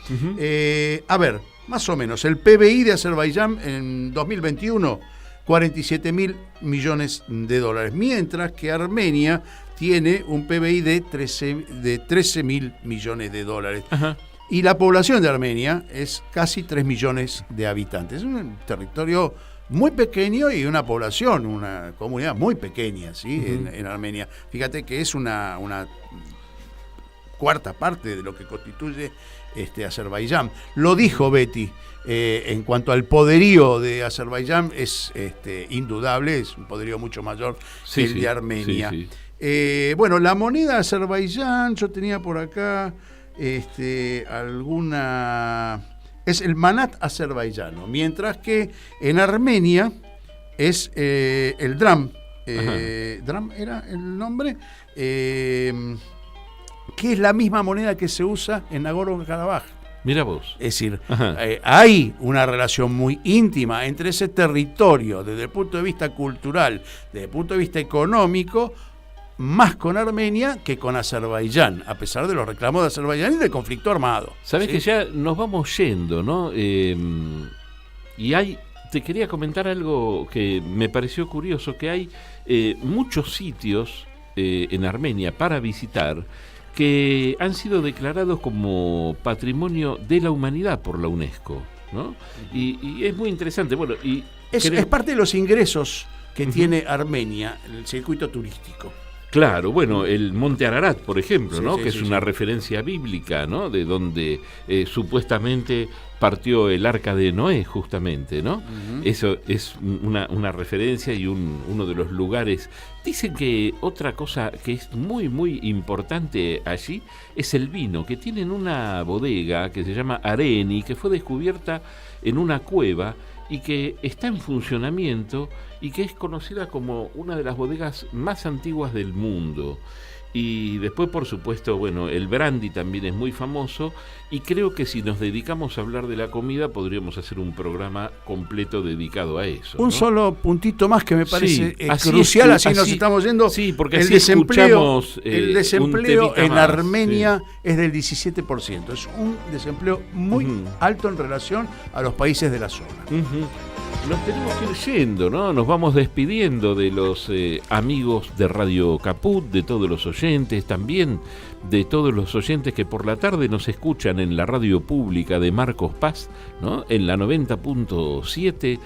A ver, más o menos, el PBI de Azerbaiyán en 2021, 47.000 millones de dólares, mientras que Armenia tiene un PBI de 13.000 millones de dólares. Y la población de Armenia es casi 3 millones de habitantes. Es un territorio muy pequeño y una población, una comunidad muy pequeña, ¿sí? En Armenia. Fíjate que es una cuarta parte de lo que constituye Azerbaiyán. Lo dijo Betty, en cuanto al poderío de Azerbaiyán es indudable, es un poderío mucho mayor que el de Armenia. Bueno, la moneda de Azerbaiyán, yo tenía por acá es el manat azerbaiyano, mientras que en Armenia es el dram. Dram era el nombre, que es la misma moneda que se usa en Nagorno-Karabaj. Mira vos. Es decir, hay una relación muy íntima entre ese territorio desde el punto de vista cultural, desde el punto de vista económico, más con Armenia que con Azerbaiyán, a pesar de los reclamos de Azerbaiyán y del conflicto armado. Sabés que ya nos vamos yendo, ¿no? Y te quería comentar algo que me pareció curioso, que hay muchos sitios en Armenia para visitar que han sido declarados como Patrimonio de la Humanidad por la UNESCO, ¿no? Y es muy interesante. Bueno, es parte de los ingresos que tiene Armenia, el circuito turístico. Claro, bueno, el Monte Ararat, por ejemplo, ¿no? Que es una referencia bíblica, ¿no? De donde supuestamente partió el arca de Noé, justamente, ¿no? Eso es una referencia y uno de los lugares. Dicen que otra cosa que es muy, muy importante allí es el vino, que tienen una bodega que se llama Areni, que fue descubierta en una cueva y que está en funcionamiento y que es conocida como una de las bodegas más antiguas del mundo. Y después, por supuesto, bueno, el brandy también es muy famoso, y creo que si nos dedicamos a hablar de la comida podríamos hacer un programa completo dedicado a eso. Un solo puntito más que me parece crucial, así nos estamos yendo. Sí, porque el desempleo en Armenia es del 17%. Es un desempleo muy alto en relación a los países de la zona. nos tenemos que ir yendo, ¿no? Nos vamos despidiendo de los amigos de Radio Caput, de todos los oyentes, también de todos los oyentes que por la tarde nos escuchan en la radio pública de Marcos Paz, ¿no? En la 90.7.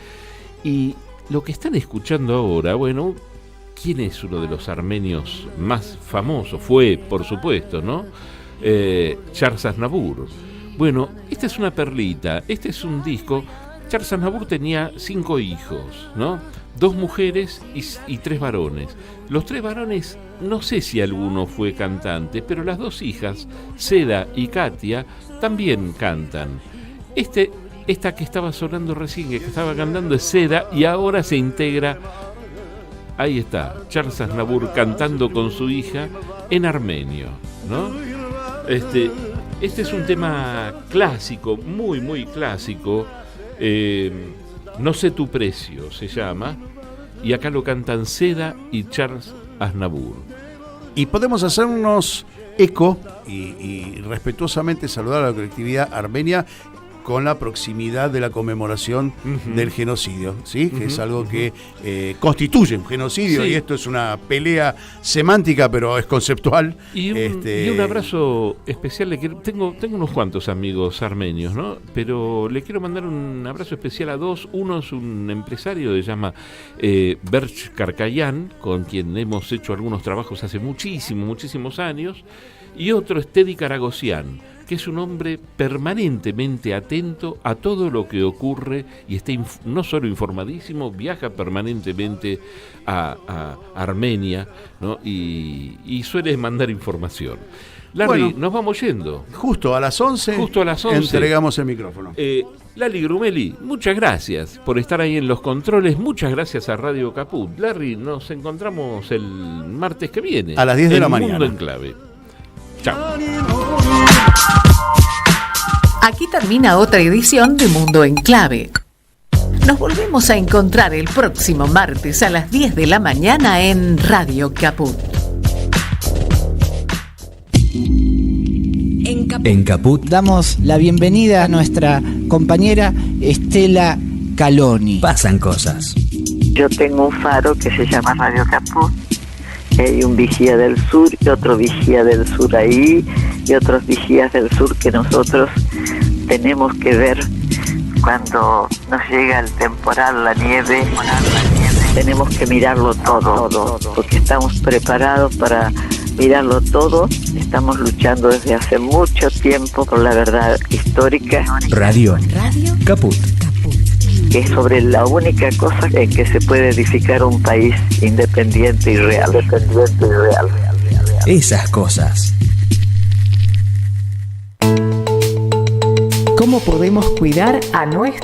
Y lo que están escuchando ahora, bueno, ¿quién es uno de los armenios más famosos? Fue, por supuesto, ¿no? Charles Aznavour. Bueno, esta es una perlita, este es un disco. Charles Aznavour tenía 5 hijos, ¿no? 2 mujeres y 3 varones. Los 3 varones, no sé si alguno fue cantante, pero las 2 hijas, Seda y Katia, también cantan. Esta que estaba sonando recién, que estaba cantando, es Seda, y ahora se integra. Ahí está, Charles Aznavour cantando con su hija en armenio, ¿no? Este es un tema clásico, muy, muy clásico. No sé tu precio se llama, y acá lo cantan Seda y Charles Aznavour. Y podemos hacernos eco y respetuosamente saludar a la colectividad armenia con la proximidad de la conmemoración del genocidio, ¿sí? Que es algo que constituye un genocidio, y esto es una pelea semántica, pero es conceptual. Y un abrazo especial. Tengo unos cuantos amigos armenios, ¿no? Pero le quiero mandar un abrazo especial a 2. Uno es un empresario que se llama Berch Karkayan, con quien hemos hecho algunos trabajos hace muchísimos años. Y otro es Teddy Karagosian, que es un hombre permanentemente atento a todo lo que ocurre y está no solo informadísimo, viaja permanentemente a Armenia, ¿no? y suele mandar información. Larry, bueno, nos vamos yendo. Justo a las 11 entregamos el micrófono. Lali Grumeli, muchas gracias por estar ahí en los controles. Muchas gracias a Radio Caput. Larry, nos encontramos el martes que viene. A las 10 de la mañana. Mundo en Clave. Chao. Aquí termina otra edición de Mundo en Clave. Nos volvemos a encontrar el próximo martes a las 10 de la mañana en Radio Caput. En Caput damos la bienvenida a nuestra compañera Estela Caloni. Pasan cosas. Yo tengo un faro que se llama Radio Caput. Hay un vigía del sur y otro vigía del sur ahí, y otros vigías del sur que nosotros tenemos que ver cuando nos llega el temporal, la nieve. Tenemos que mirarlo todo, porque estamos preparados para mirarlo todo. Estamos luchando desde hace mucho tiempo por la verdad histórica. Radio Caput. Que es sobre la única cosa en que se puede edificar un país independiente y real. Esas cosas. ¿Cómo podemos cuidar a nuestra